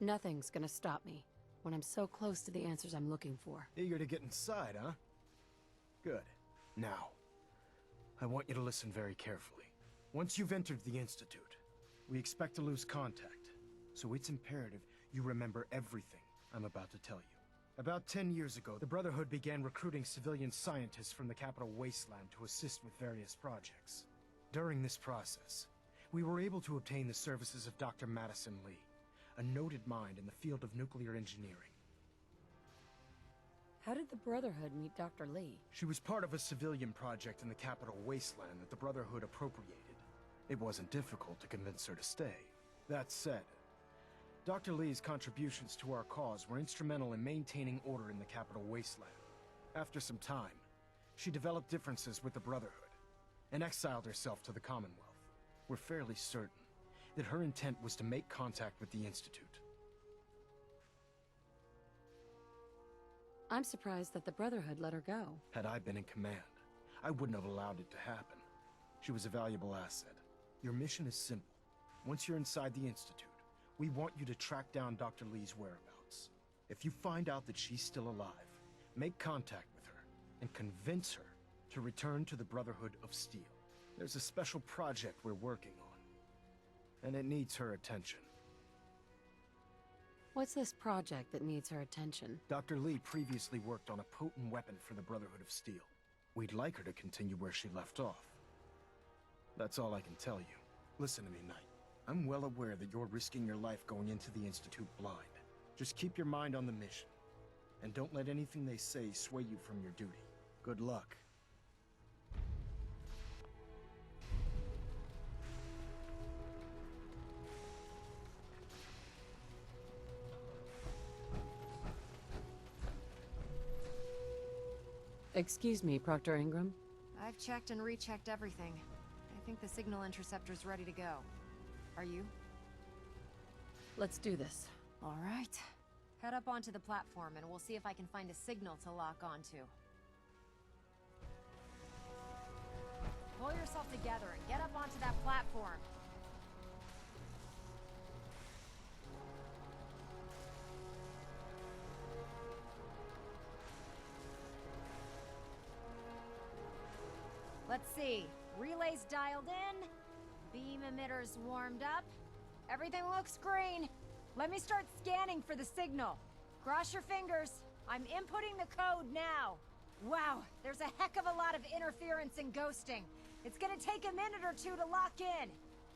Nothing's gonna stop me when I'm so close to the answers I'm looking for. Eager to get inside, huh? Good. Now, I want you to listen very carefully. Once you've entered the Institute, we expect to lose contact. So it's imperative you remember everything I'm about to tell you. About 10 years ago, the Brotherhood began recruiting civilian scientists from the capital wasteland to assist with various projects. During this process, we were able to obtain the services of Dr. Madison Li, a noted mind in the field of nuclear engineering. How did the Brotherhood meet Dr. Li? She was part of a civilian project in the capital wasteland that the Brotherhood appropriated. It wasn't difficult to convince her to stay. That said, Dr. Li's contributions to our cause were instrumental in maintaining order in the capital wasteland. After some time, she developed differences with the Brotherhood and exiled herself to the Commonwealth. We're fairly certain that her intent was to make contact with the Institute. I'm surprised that the Brotherhood let her go. Had I been in command, I wouldn't have allowed it to happen. She was a valuable asset. Your mission is simple. Once you're inside the Institute, we want you to track down Dr. Li's whereabouts. If you find out that she's still alive, make contact with her and convince her to return to the Brotherhood of Steel. There's a special project we're working on, and it needs her attention. What's this project that needs her attention? Dr. Li previously worked on a potent weapon for the Brotherhood of Steel. We'd like her to continue where she left off. That's all I can tell you. Listen to me, Knight. I'm well aware that you're risking your life going into the Institute blind. Just keep your mind on the mission, and don't let anything they say sway you from your duty. Good luck. Excuse me, Proctor Ingram. I've checked and rechecked everything. I think the signal interceptor's ready to go. Are you? Let's do this. All right. Head up onto the platform and we'll see if I can find a signal to lock onto. Pull yourself together and get up onto that platform. Let's see. Relays dialed in. Beam emitters warmed up. Everything looks green. Let me start scanning for the signal. Cross your fingers. I'm inputting the code now. Wow, there's a heck of a lot of interference and ghosting. It's gonna take a minute or two to lock in.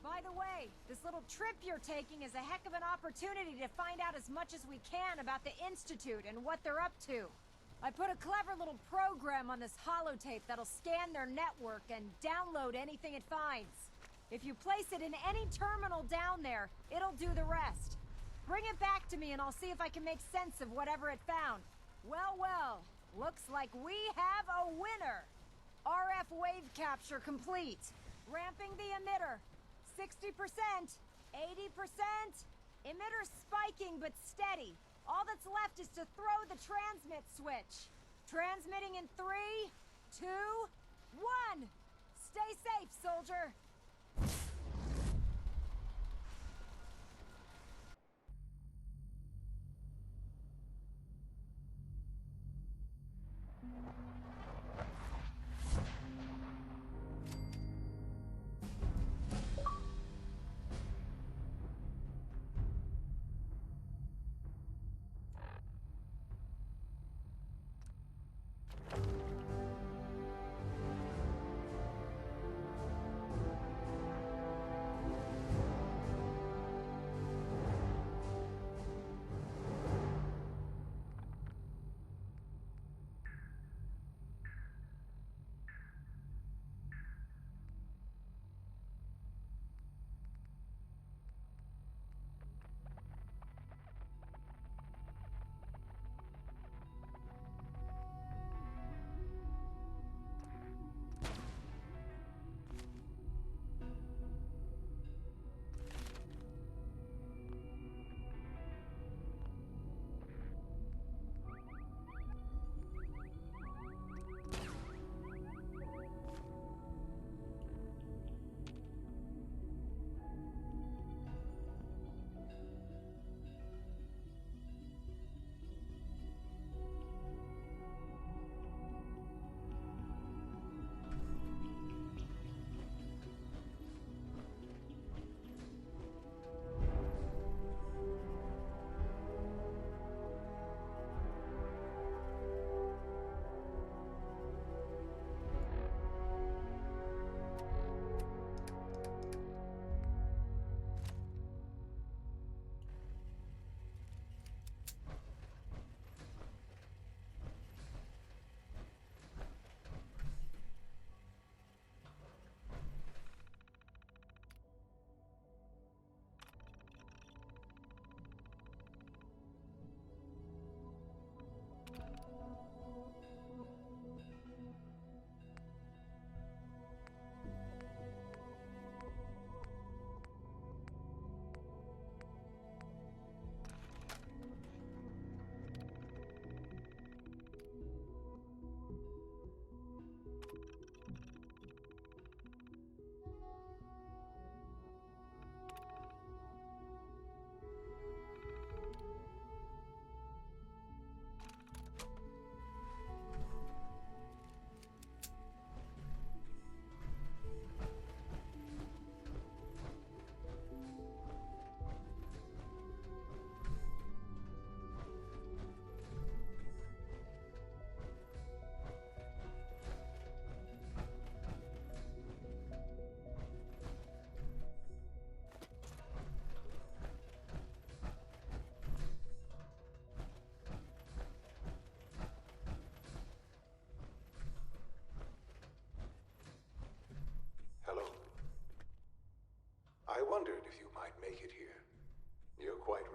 By the way, this little trip you're taking is a heck of an opportunity to find out as much as we can about the Institute and what they're up to. I put a clever little program on this holotape that'll scan their network and download anything it finds. If you place it in any terminal down there, it'll do the rest. Bring it back to me and I'll see if I can make sense of whatever it found. Well, well, looks like we have a winner. RF wave capture complete. Ramping the emitter. 60%, 80%. Emitter spiking but steady. All that's left is to throw the transmit switch. Transmitting in 3, 2, 1. Stay safe, soldier.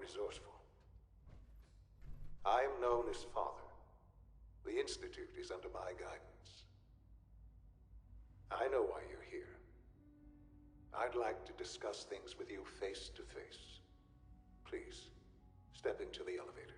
resourceful. I am known as Father. The Institute is under my guidance. I know why you're here. I'd like to discuss things with you face to face. Please, step into the elevator.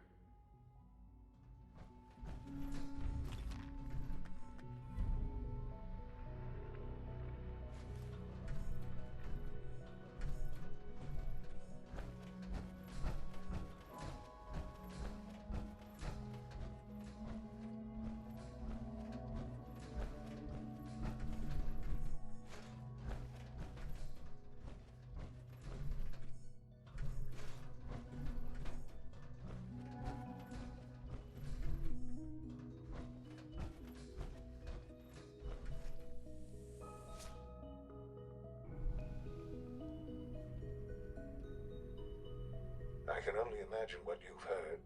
I can only imagine what you've heard,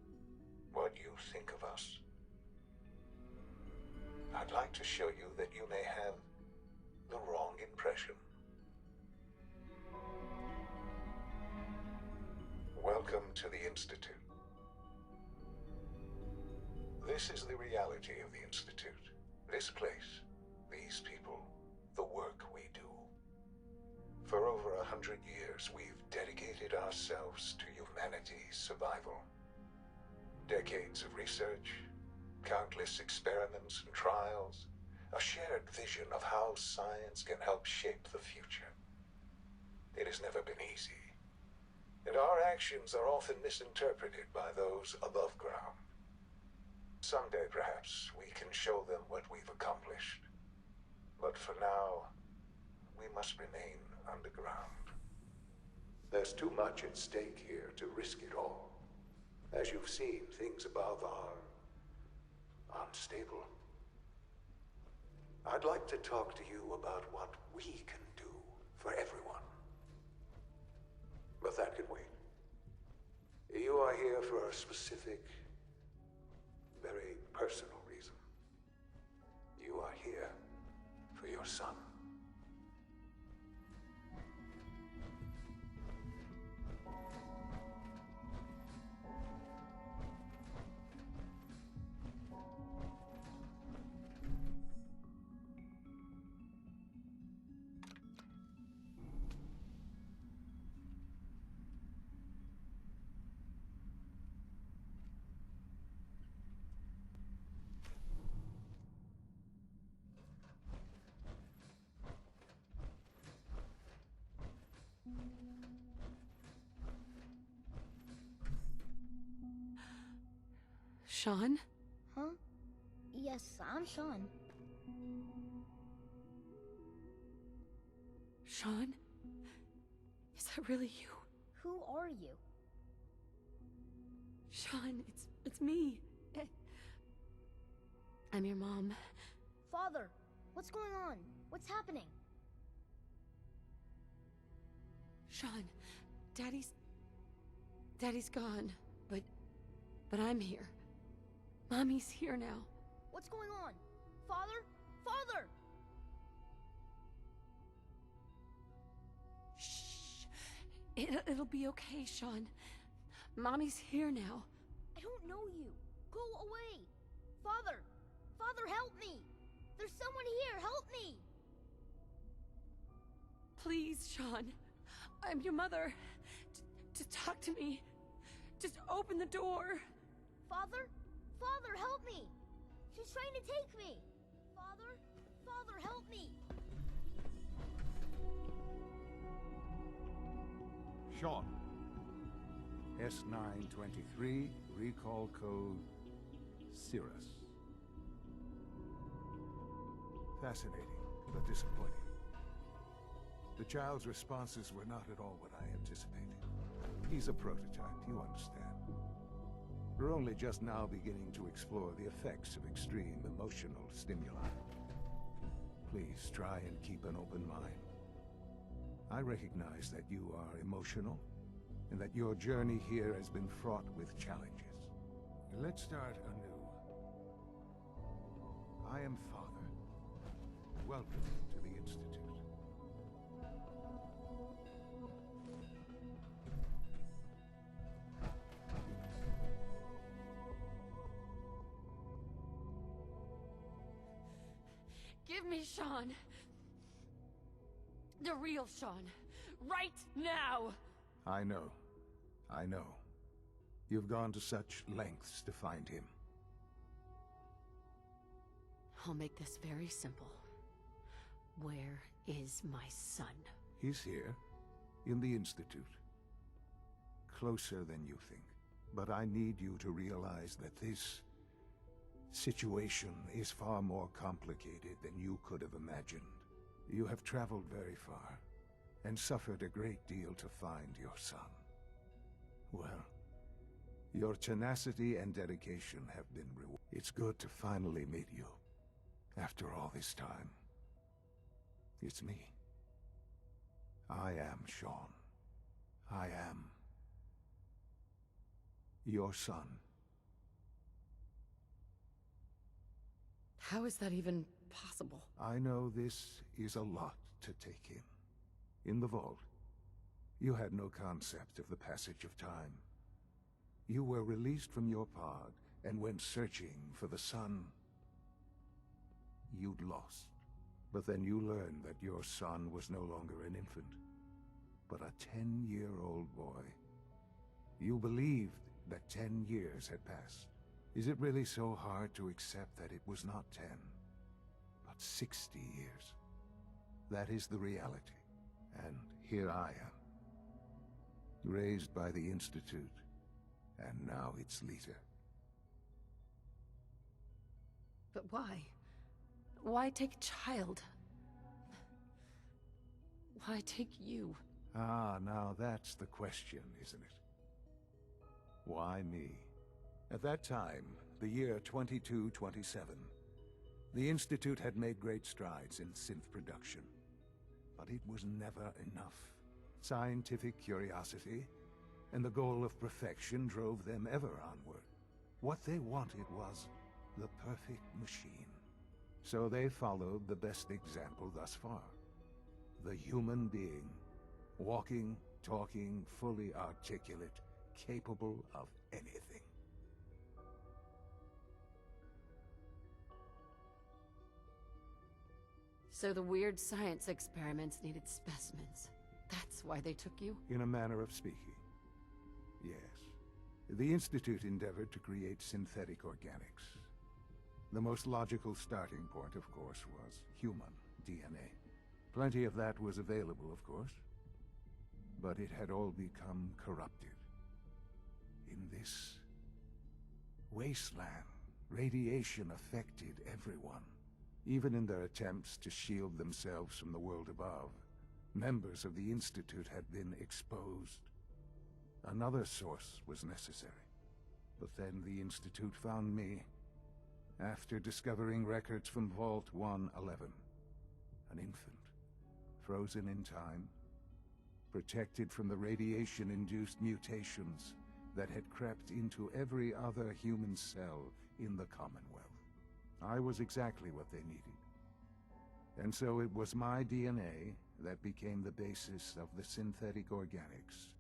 what you think of us. I'd like to show you that you may have the wrong impression. Welcome to the Institute. This is the reality of the Institute. This place, these people, the work we do. For over 100 years, we've dedicated ourselves to humanity's survival. Decades of research, countless experiments and trials, a shared vision of how science can help shape the future. It has never been easy, and our actions are often misinterpreted by those above ground. Someday, perhaps, we can show them what we've accomplished. But for now, we must remain underground. There's too much at stake here to risk it all. As you've seen, things above are unstable. I'd like to talk to you about what we can do for everyone. But that can wait. You are here for a specific, very personal reason. You are here for your son. Sean? Huh? Yes, I'm Sean. Sean? Is that really you? Who are you? Sean, it's me. I'm your mom. Father, what's going on? What's happening? Sean, Daddy's gone, but I'm here. Mommy's here now. What's going on? Father? Father! Shh. It'll be okay, Sean. Mommy's here now. I don't know you. Go away. Father! Father, help me! There's someone here, help me! Please, Sean. I'm your mother. Just talk to me. Just open the door. Father? Father, help me! She's trying to take me! Father? Father, help me! Sean. S923, recall code Cirrus. Fascinating, but disappointing. The child's responses were not at all what I anticipated. He's a prototype, you understand. We're only just now beginning to explore the effects of extreme emotional stimuli. Please try and keep an open mind. I recognize that you are emotional, and that your journey here has been fraught with challenges. Let's start anew. I am Father. Welcome to the Institute. Sean. The real Sean. Right now! I know. I know. You've gone to such lengths to find him. I'll make this very simple. Where is my son? He's here, in the Institute. Closer than you think. But I need you to realize that this situation is far more complicated than you could have imagined. You have traveled very far, and suffered a great deal to find your son. Well, your tenacity and dedication have been rewarded. It's good to finally meet you, after all this time. It's me. I am Sean. I am your son. How is that even possible? I know this is a lot to take in. In the vault, you had no concept of the passage of time. You were released from your pod and went searching for the son you'd lost. But then you learned that your son was no longer an infant, but a 10-year-old boy. You believed that 10 years had passed. Is it really so hard to accept that it was not 10, but 60 years? That is the reality. And here I am, raised by the Institute, and now its leader. But why? Why take a child? Why take you? Ah, now that's the question, isn't it? Why me? At that time, the year 2227, the Institute had made great strides in synth production. But it was never enough. Scientific curiosity and the goal of perfection drove them ever onward. What they wanted was the perfect machine. So they followed the best example thus far. The human being. Walking, talking, fully articulate, capable of anything. So the weird science experiments needed specimens. That's why they took you? In a manner of speaking. Yes. The Institute endeavored to create synthetic organics. The most logical starting point, of course, was human DNA. Plenty of that was available, of course. But it had all become corrupted. In this wasteland, radiation affected everyone. Even in their attempts to shield themselves from the world above, members of the Institute had been exposed. Another source was necessary. But then the Institute found me, after discovering records from Vault 111. An infant, frozen in time, protected from the radiation-induced mutations that had crept into every other human cell in the Commonwealth. I was exactly what they needed. And so it was my DNA that became the basis of the synthetic organics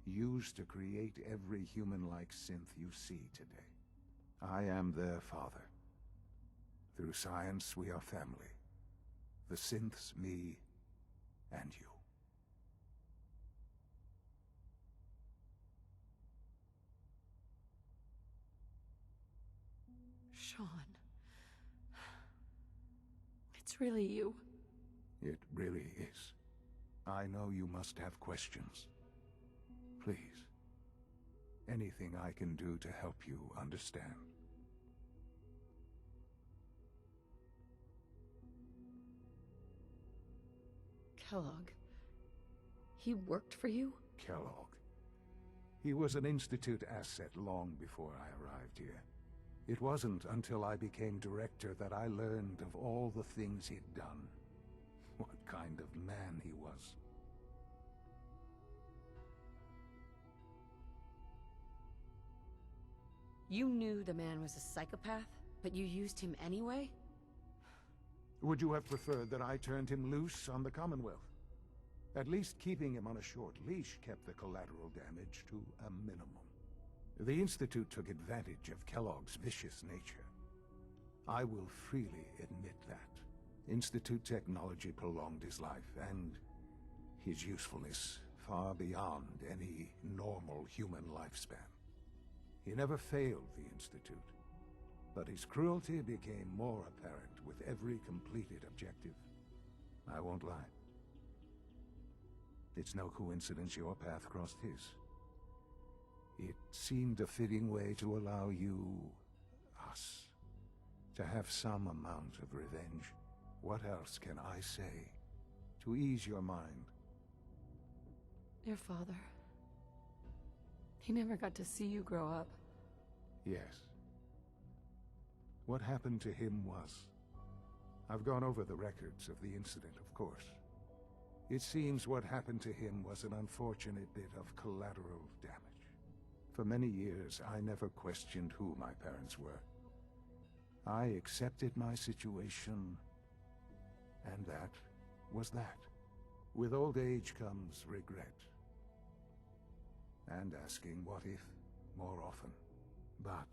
used to create every human-like synth you see today. I am their father. Through science, we are family. The synths, me, and you. Sean. It's really you. It really is. I know you must have questions. Please. Anything I can do to help you understand. Kellogg. He worked for you? Kellogg. He was an Institute asset long before I arrived here. It wasn't until I became director that I learned of all the things he'd done. What kind of man he was. You knew the man was a psychopath, but you used him anyway? Would you have preferred that I turned him loose on the Commonwealth? At least keeping him on a short leash kept the collateral damage to a minimum. The Institute took advantage of Kellogg's vicious nature. I will freely admit that. Institute technology prolonged his life, and his usefulness far beyond any normal human lifespan. He never failed the Institute, but his cruelty became more apparent with every completed objective. I won't lie. It's no coincidence your path crossed his. It seemed a fitting way to allow you, us, to have some amount of revenge. What else can I say to ease your mind? Your father. He never got to see you grow up. Yes. What happened to him was... I've gone over the records of the incident, of course. It seems what happened to him was an unfortunate bit of collateral damage. For many years, I never questioned who my parents were. I accepted my situation, and that was that. With old age comes regret. And asking what if more often. But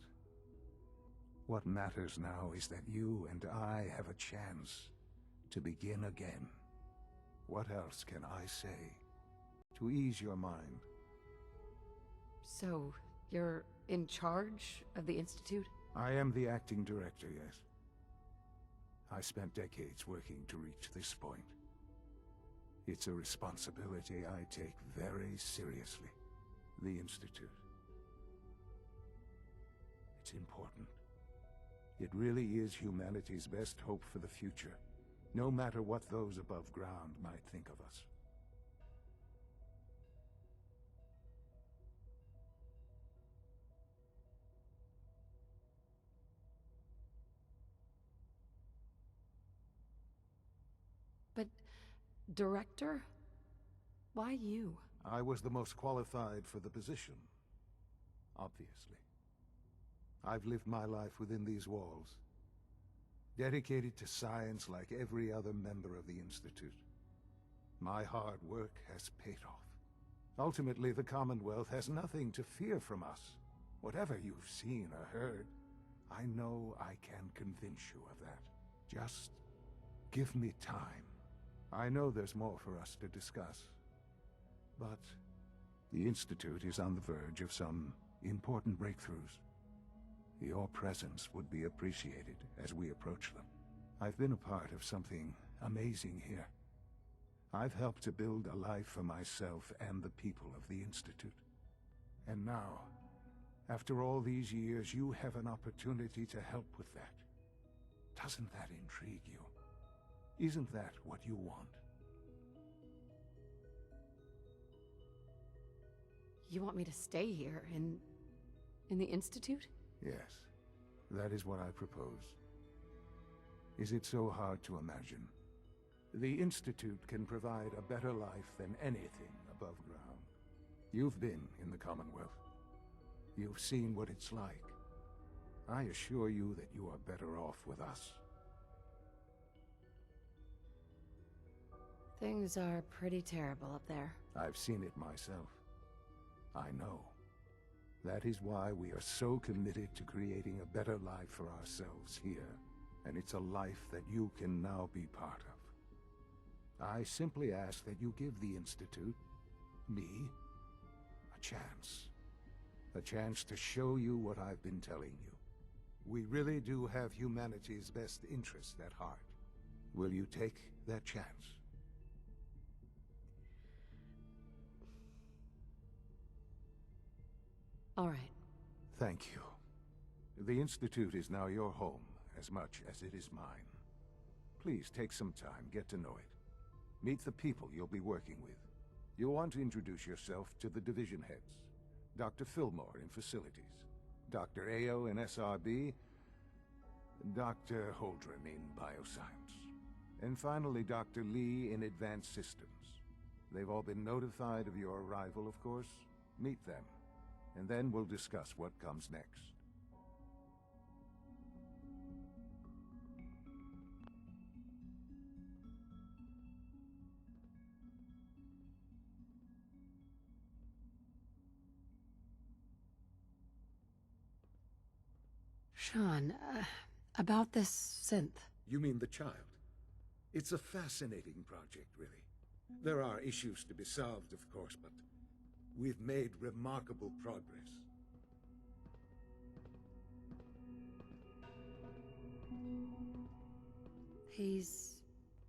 what matters now is that you and I have a chance to begin again. What else can I say to ease your mind? So, you're in charge of the Institute? I am the acting director, yes. I spent decades working to reach this point. It's a responsibility I take very seriously. The Institute. It's important. It really is humanity's best hope for the future, no matter what those above ground might think of us. But, Director? Why you? I was the most qualified for the position, obviously. I've lived my life within these walls, dedicated to science like every other member of the Institute. My hard work has paid off. Ultimately, the Commonwealth has nothing to fear from us. Whatever you've seen or heard, I know I can convince you of that. Just give me time. I know there's more for us to discuss. But the Institute is on the verge of some important breakthroughs. Your presence would be appreciated as we approach them. I've been a part of something amazing here. I've helped to build a life for myself and the people of the Institute. And now, after all these years, you have an opportunity to help with that. Doesn't that intrigue you? Isn't that what you want? You want me to stay here, in the Institute? Yes, that is what I propose. Is it so hard to imagine? The Institute can provide a better life than anything above ground. You've been in the Commonwealth. You've seen what it's like. I assure you that you are better off with us. Things are pretty terrible up there. I've seen it myself. I know. That is why we are so committed to creating a better life for ourselves here. And it's a life that you can now be part of. I simply ask that you give the Institute, me, a chance. A chance to show you what I've been telling you. We really do have humanity's best interest at heart. Will you take that chance? All right. Thank you. The Institute is now your home, as much as it is mine. Please take some time, get to know it. Meet the people you'll be working with. You'll want to introduce yourself to the division heads. Dr. Fillmore in Facilities, Dr. Ayo in SRB, Dr. Holdren in Bioscience, and finally Dr. Lee in Advanced Systems. They've all been notified of your arrival, of course. Meet them. And then we'll discuss what comes next. Sean, about this synth. You mean the child? It's a fascinating project, really. There are issues to be solved, of course, but we've made remarkable progress. He's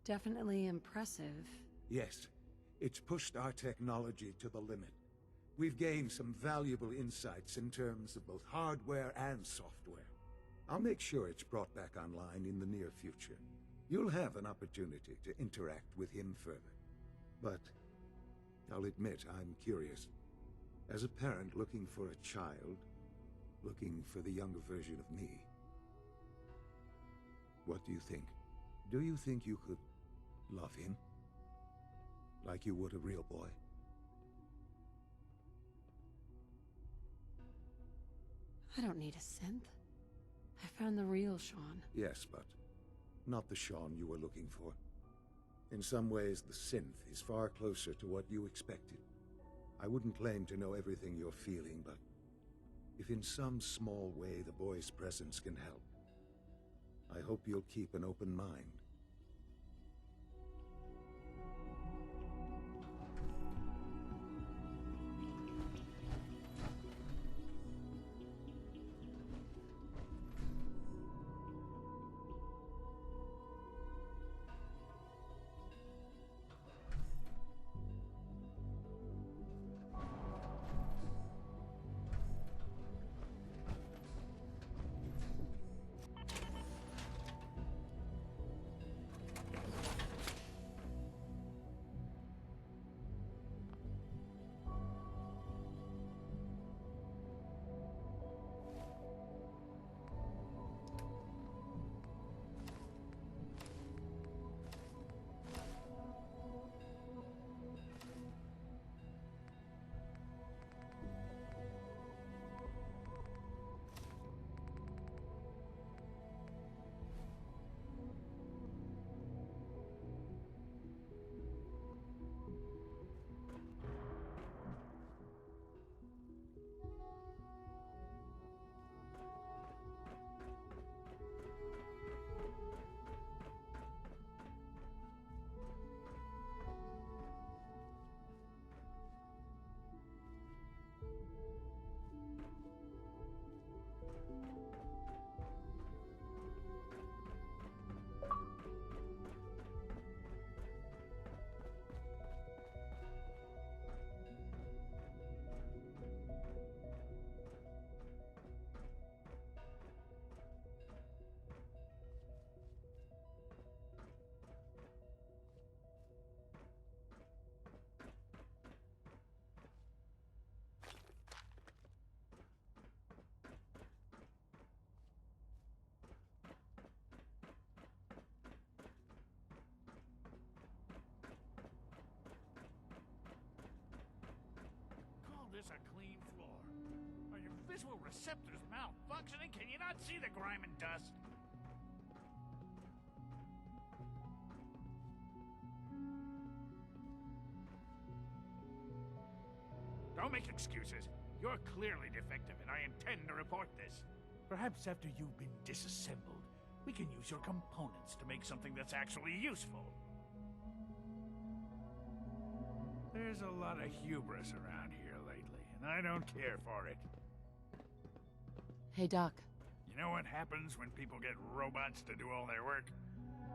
definitely impressive. Yes, it's pushed our technology to the limit. We've gained some valuable insights in terms of both hardware and software. I'll make sure it's brought back online in the near future. You'll have an opportunity to interact with him further. But I'll admit I'm curious. As a parent looking for a child, looking for the younger version of me, what do you think? Do you think you could love him? Like you would a real boy? I don't need a synth. I found the real Sean. Yes, but not the Sean you were looking for. In some ways, the synth is far closer to what you expected. I wouldn't claim to know everything you're feeling, but if in some small way the boy's presence can help, I hope you'll keep an open mind. This a clean floor. Are your visual receptors malfunctioning? Can you not see the grime and dust? Don't make excuses. You're clearly defective, and I intend to report this. Perhaps after you've been disassembled, we can use your components to make something that's actually useful. There's a lot of hubris around here lately, and I don't care for it. Hey, Doc. You know what happens when people get robots to do all their work?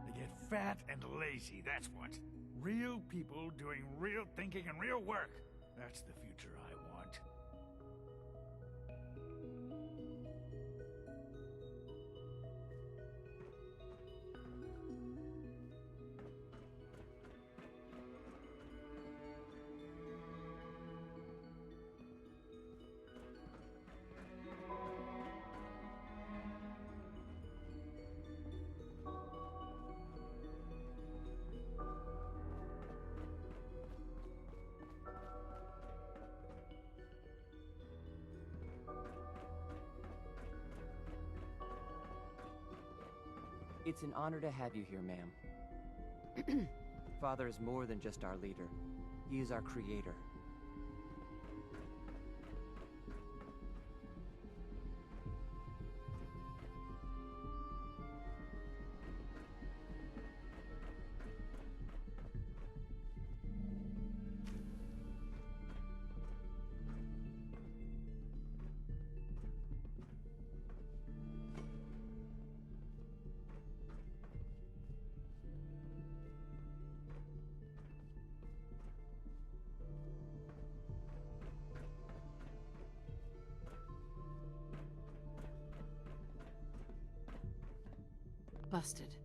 They get fat and lazy, that's what. Real people doing real thinking and real work. That's the future I want. It's an honor to have you here, ma'am. Father is more than just our leader. He is our creator. Busted.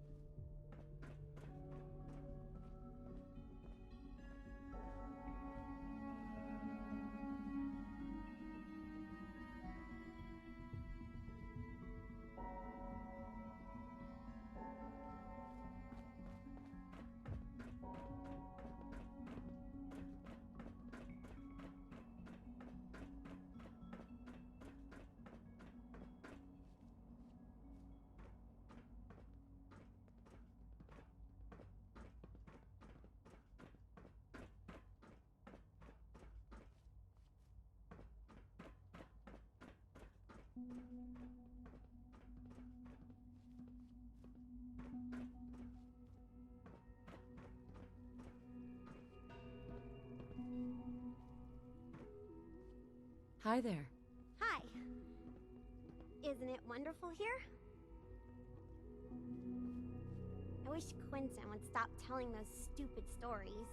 Hi there. Hi. Isn't it wonderful here? I wish Quinton would stop telling those stupid stories.